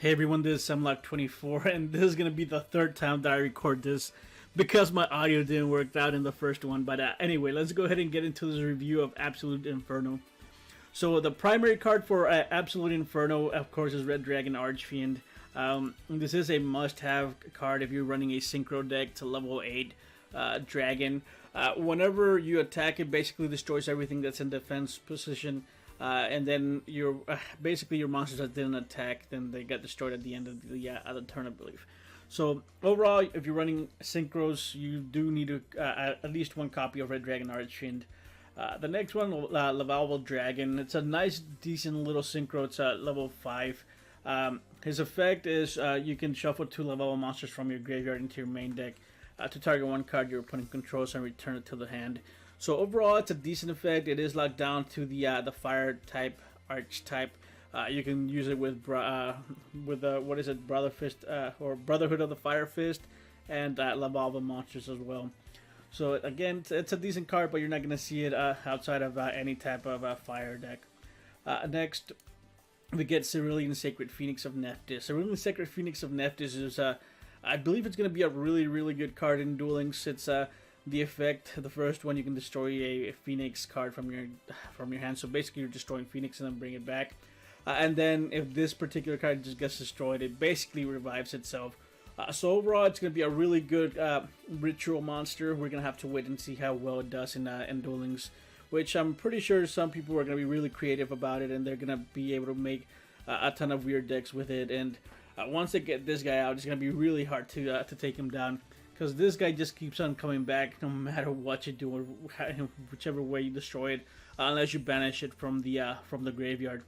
Hey everyone, this is Semlock24, and this is gonna be the third time that I record this because my audio didn't work out in the first one. But anyway, let's go ahead and get into this review of Absolute Inferno. So the primary card for Absolute Inferno, of course, is Red Dragon Archfiend. This is a must-have card if you're running a synchro deck to level 8 dragon. Whenever you attack, it basically destroys everything that's in defense position. And then your basically your monsters that didn't attack, then they get destroyed at the end of the turn, I believe. So overall, if you're running synchros, you do need to at least one copy of Red Dragon Archfiend. The next one, Laval Dragon. It's a nice, decent little synchro. It's level 5. His effect is you can shuffle 2 Laval monsters from your graveyard into your main deck to target one card your opponent controls and return it to the hand. So overall, it's a decent effect. It is locked down to the fire type archetype. You can use it with what is it, Brother Fist or Brotherhood of the Fire Fist, and Laval monsters as well. So again, it's a decent card, but you're not gonna see it outside of any type of fire deck. Next, we get Cerulean Sacred Phoenix of Nephthys. Cerulean Sacred Phoenix of Nephthys is I believe it's gonna be a really good card in dueling. It's the effect, the first one, you can destroy a Phoenix card from your hand. So basically, you're destroying Phoenix and then bring it back. And then if this particular card just gets destroyed, it basically revives itself. So overall, it's going to be a really good ritual monster. We're going to have to wait and see how well it does in duelings, which I'm pretty sure some people are going to be really creative about it, and they're going to be able to make a ton of weird decks with it. And once they get this guy out, it's going to be really hard to take him down. Because this guy just keeps on coming back no matter what you do, or whichever way you destroy it, unless you banish it from the graveyard.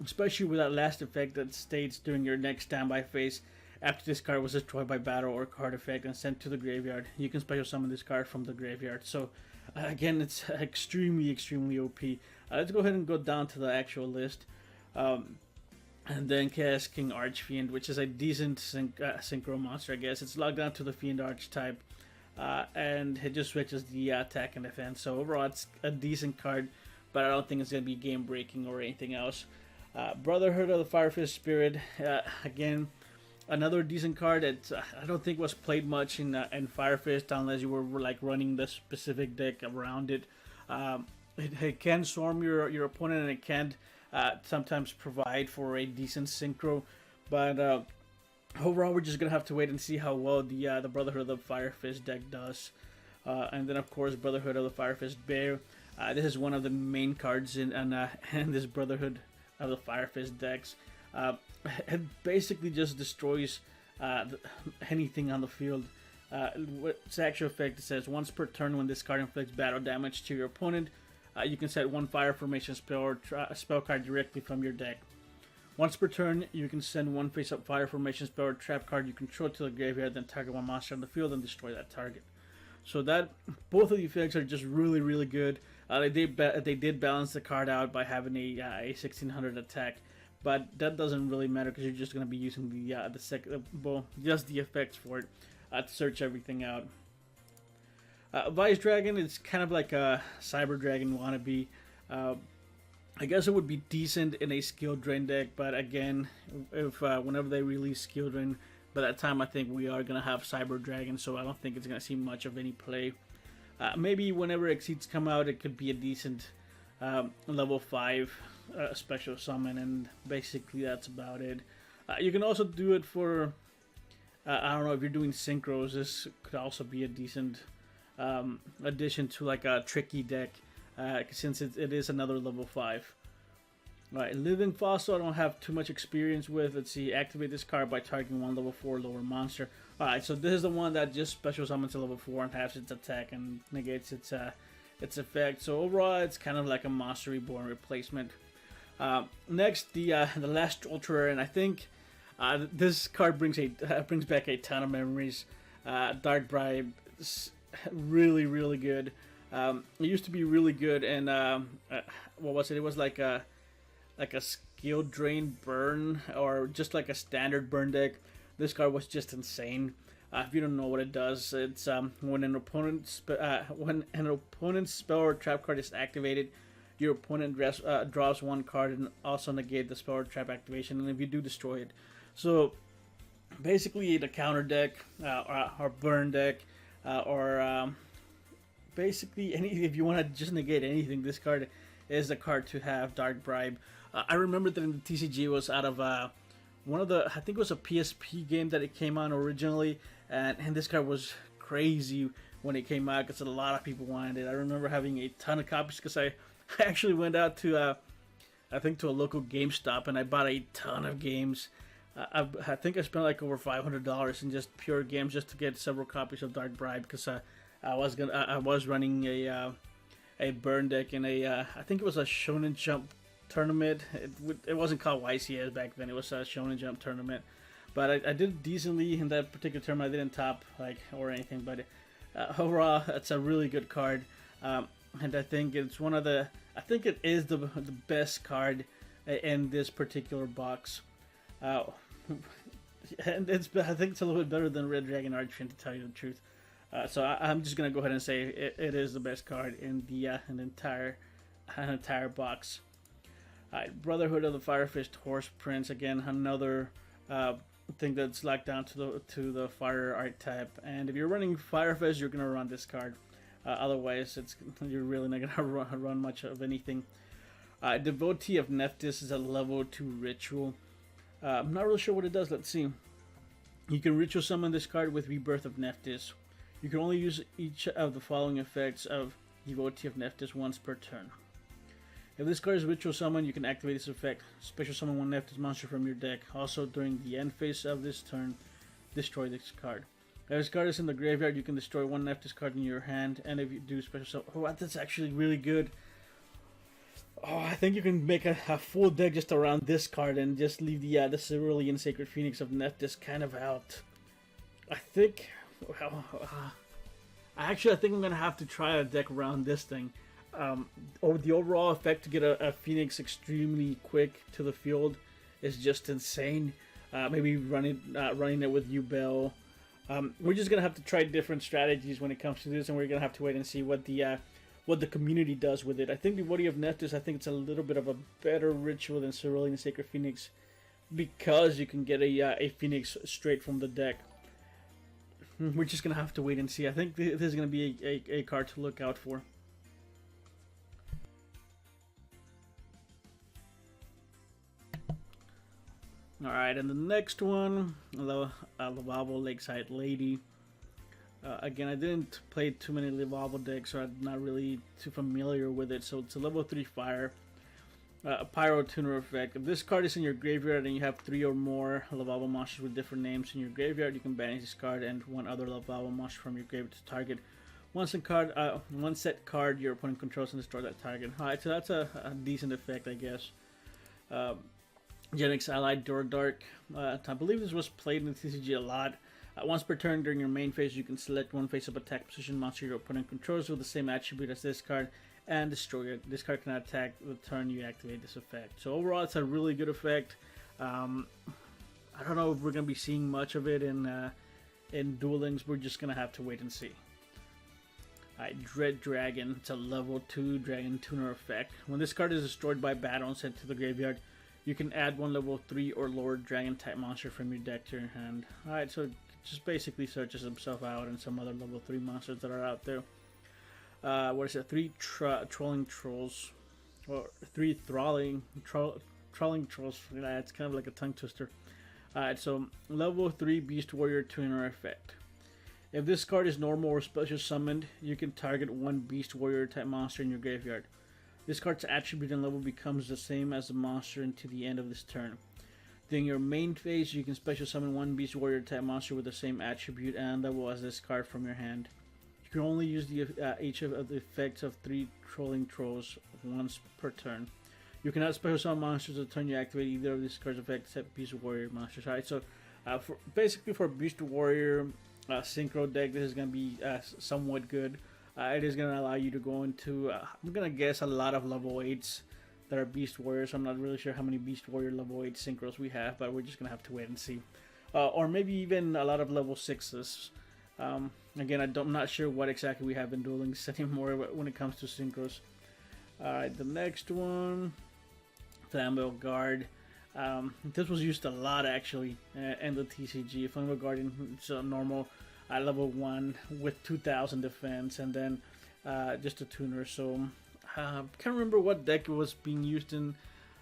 Especially with that last effect that states during your next standby phase, after this card was destroyed by battle or card effect and sent to the graveyard, you can special summon this card from the graveyard. So again, it's extremely OP. Let's go ahead and go down to the actual list. And then cast King Archfiend, which is a decent synchro monster, I guess. It's locked down to the Fiend archetype, and it just switches the attack and defense. So overall, it's a decent card, but I don't think it's going to be game breaking or anything else. Brotherhood of the Fire Fist Spirit, again, another decent card that I don't think was played much in Fire Fist unless you were like running the specific deck around it. It can swarm your opponent, and it can sometimes provide for a decent synchro, but overall we're just gonna have to wait and see how well the Brotherhood of the Fire Fist deck does. And then of course, Brotherhood of the Fire Fist Bear. This is one of the main cards in this Brotherhood of the Fire Fist decks. It basically just destroys anything on the field. Its actual effect, it says once per turn, when this card inflicts battle damage to your opponent, you can set one fire formation spell or spell card directly from your deck. Once per turn, you can send one face-up fire formation spell or trap card you control to the graveyard, then target one monster on the field and destroy that target. So that both of the effects are just really good. They did balance the card out by having a 1600 attack, but that doesn't really matter because you're just going to be using just the effects for it to search everything out. Vice Dragon is kind of like a Cyber Dragon wannabe. I guess it would be decent in a skill drain deck, but again, if whenever they release skill drain, by that time I think we are gonna have Cyber Dragon, so I don't think it's gonna see much of any play. Maybe whenever Exceeds come out, it could be a decent level 5 special summon, and basically that's about it. You can also do it for I don't know, if you're doing synchros, this could also be a decent addition to like a tricky deck, since it is another level 5. Alright, Living Fossil I don't have too much experience with. Let's see, activate this card by targeting one level 4 lower monster. Alright, so this is the one that just special summons to level 4 and halves its attack and negates its effect. So overall, it's kind of like a Monster Reborn replacement. Next, the last Ultra, and I think this card brings back a ton of memories. Dark Bribe, really good. It used to be really good, and what was it? It was like a skill drain burn, or just like a standard burn deck. This card was just insane. If you don't know what it does, it's when an opponent's spell or trap card is activated, your opponent draws one card and also negate the spell or trap activation, and if you do, destroy it. So basically, the counter deck or burn deck or basically any if you want to just negate anything, this card is the card to have. Dark Bribe. I remember that in the TCG was out of one of the, I think it was a PSP game that it came on originally, and this card was crazy when it came out because a lot of people wanted it. I remember having a ton of copies because I actually went out to I think to a local GameStop and I bought a ton of games. I think I spent like over $500 in just pure games just to get several copies of Dark Bribe because I was running a burn deck in a I think it was a Shonen Jump tournament. It wasn't called YCS back then. It was a Shonen Jump tournament, but I did decently in that particular tournament. I didn't top like or anything, but overall, it's a really good card, and I think it's one of the. I think it is the best card in this particular box. And I think it's a little bit better than Red Dragon Archfiend, to tell you the truth. So I'm just gonna go ahead and say it is the best card in the entire box. Brotherhood of the Firefist Horse Prince, again another thing that's locked down to the fire archetype. And if you're running Firefist, you're gonna run this card. Otherwise, you're really not gonna run much of anything. Devotee of Nephthys is a level 2 ritual. I'm not really sure what it does. Let's see. You can ritual summon this card with Rebirth of Nephthys. You can only use each of the following effects of Devotee of Nephthys once per turn. If this card is ritual summon, you can activate this effect. Special summon one Nephthys monster from your deck. Also, during the end phase of this turn, destroy this card. If this card is in the graveyard, you can destroy one Nephthys card in your hand. And if you do special summon... Oh, that's actually really good. Oh, I think you can make a full deck just around this card and just leave the Cerulean Sacred Phoenix of Nephthys kind of out. I think... Well, I think I'm going to have to try a deck around this thing. The overall effect to get a Phoenix extremely quick to the field is just insane. Maybe running it with Duel. We're just going to have to try different strategies when it comes to this, and we're going to have to wait and see what the community does with it. I think the Devotee of Nephthys, I think it's a little bit of a better ritual than Cerulean Sacred Phoenix because you can get a Phoenix straight from the deck. We're just going to have to wait and see. I think this is going to be a card to look out for. Alright, and the next one, Laval Lakeside Lady. Again, I didn't play too many Laval decks, so I'm not really too familiar with it. So it's a level 3 fire. A Pyro Tuner effect. If this card is in your graveyard and you have 3 or more Laval monsters with different names in your graveyard, you can banish this card and one other Laval monster from your graveyard to target one set card your opponent controls and destroy that target. Alright, so that's a decent effect, I guess. Genix Allied Door Dark. I believe this was played in the TCG a lot. Once per turn during your main phase, you can select one face-up attack position monster your opponent controls with the same attribute as this card and destroy it. This card cannot attack the turn you activate this effect. So overall, it's a really good effect. I don't know if we're going to be seeing much of it in Duel Links. We're just going to have to wait and see. Alright, Red Dragon. It's a level 2 Dragon Tuner effect. When this card is destroyed by battle and sent to the graveyard, you can add one level 3 or lower Dragon type monster from your deck to your hand. Alright, so it just basically searches himself out and some other level 3 monsters that are out there. What is it? 3 Trolling Trolls. Or 3 Trolling Trolls. Yeah, it's kind of like a tongue twister. Alright, so level 3 Beast Warrior Tuner effect. If this card is normal or special summoned, you can target one Beast Warrior type monster in your graveyard. This card's attribute and level becomes the same as the monster until the end of this turn. During your main phase, you can special summon one Beast Warrior type monster with the same attribute and level as this card from your hand. You can only use each of the effects of 3 Trolling Trolls once per turn. You cannot special summon monsters the turn you activate either of these cards' effects except Beast Warrior monsters. Alright, so basically for Beast Warrior synchro deck, this is going to be somewhat good. It is going to allow you to go into, I'm going to guess, a lot of level 8s that are Beast Warriors. I'm not really sure how many Beast Warrior level 8 synchros we have, but we're just going to have to wait and see. Or maybe even a lot of level 6s. Again, I'm not sure what exactly we have in Duel Links anymore when it comes to synchros. Alright, the next one, Flambeau Guard. This was used a lot actually in the TCG. Flammable Guardian, it's a normal level 1 with 2000 defense, and then just a tuner. So can't remember what deck it was being used in.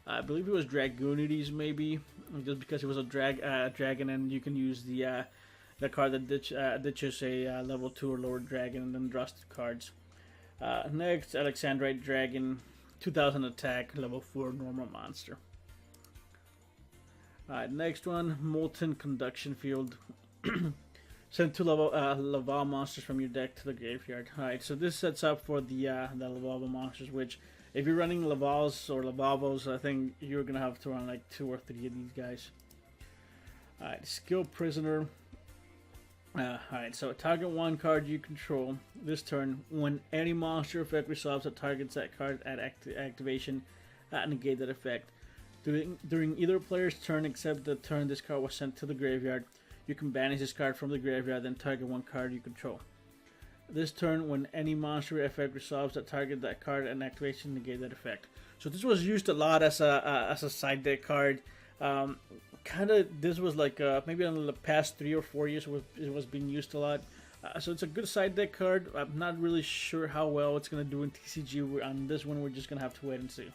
I believe it was Dragoonides maybe, just because it was a dragon, and you can use the card that ditches a level 2 or lower dragon and then draws 2 cards. Next, Alexandrite Dragon, 2000 attack, level 4 normal monster. Alright, next one, Molten Conduction Field. Send 2 laval monsters from your deck to the graveyard. Alright, so this sets up for the laval monsters, which, if you're running lavals or lavabos, I think you're going to have to run like 2 or 3 of these guys. Alright, Skill Prisoner. Alright, so target 1 card you control this turn. When any monster effect resolves that targets that card at activation, negate that effect. During either player's turn except the turn this card was sent to the graveyard, you can banish this card from the graveyard, then target 1 card you control. This turn, when any monster effect resolves that target that card and activation, negate that effect. So this was used a lot as a side deck card. This was like maybe in the past 3 or 4 years it was being used a lot. So it's a good side deck card. I'm not really sure how well it's going to do in TCG. On this one, we're just going to have to wait and see.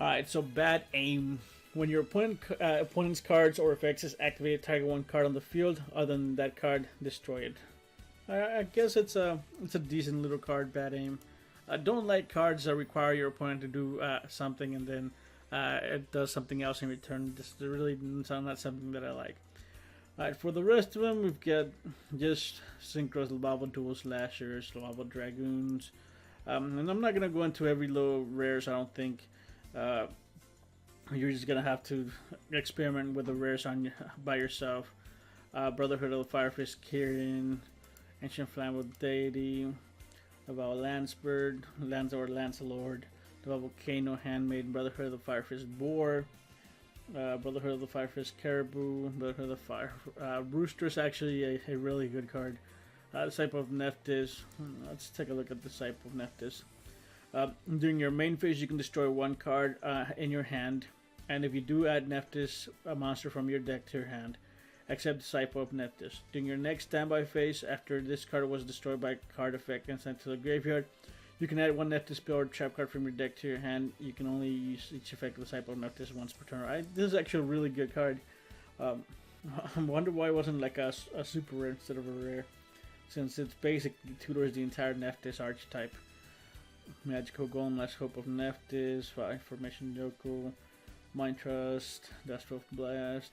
Alright, so Bad Aim. When your opponent's cards or effects is activated, target 1 card on the field. Other than that card, destroy it. I guess it's a decent little card, Bad Aim. I don't like cards that require your opponent to do something and then it does something else in return. This is really not something that I like. Alright, for the rest of them, we've got just Synchros, Laval Duel Slashers, Laval Dragoons. And I'm not going to go into every low rares, I don't think. You're just going to have to experiment with the rares by yourself. Brotherhood of the Firefist Kirin, Ancient Flammable Deity, Laval Lancebird, Lancelord, the Volcano Handmaiden, Brotherhood of the Firefist Boar, Brotherhood of the Firefist Caribou, Brotherhood of the Fire Rooster is actually a really good card. Disciple of Nephthys. Let's take a look at Disciple of Nephthys. During your main phase, you can destroy 1 card in your hand, and if you do add Nephthys, a monster from your deck to your hand, except Disciple of Nephthys. During your next standby phase, after this card was destroyed by a card effect and sent to the graveyard, you can add 1 Nephthys spell or trap card from your deck to your hand. You can only use each effect of Disciple of Nephthys once per turn. This is actually a really good card. I wonder why it wasn't like a super rare instead of a rare, since it's basically tutors the entire Nephthys archetype. Magical Golem, Last Hope of Nephthys, Fire Formation Yoko, Mind Trust, Dustwolf Blast.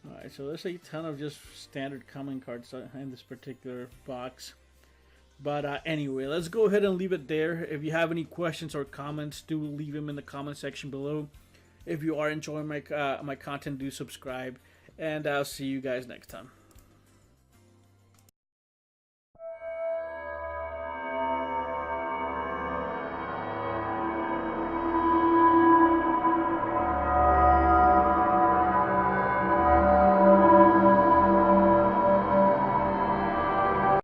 Alright, so there's a ton of just standard common cards in this particular box. But anyway, let's go ahead and leave it there. If you have any questions or comments, do leave them in the comment section below. If you are enjoying my content, do subscribe. And I'll see you guys next time.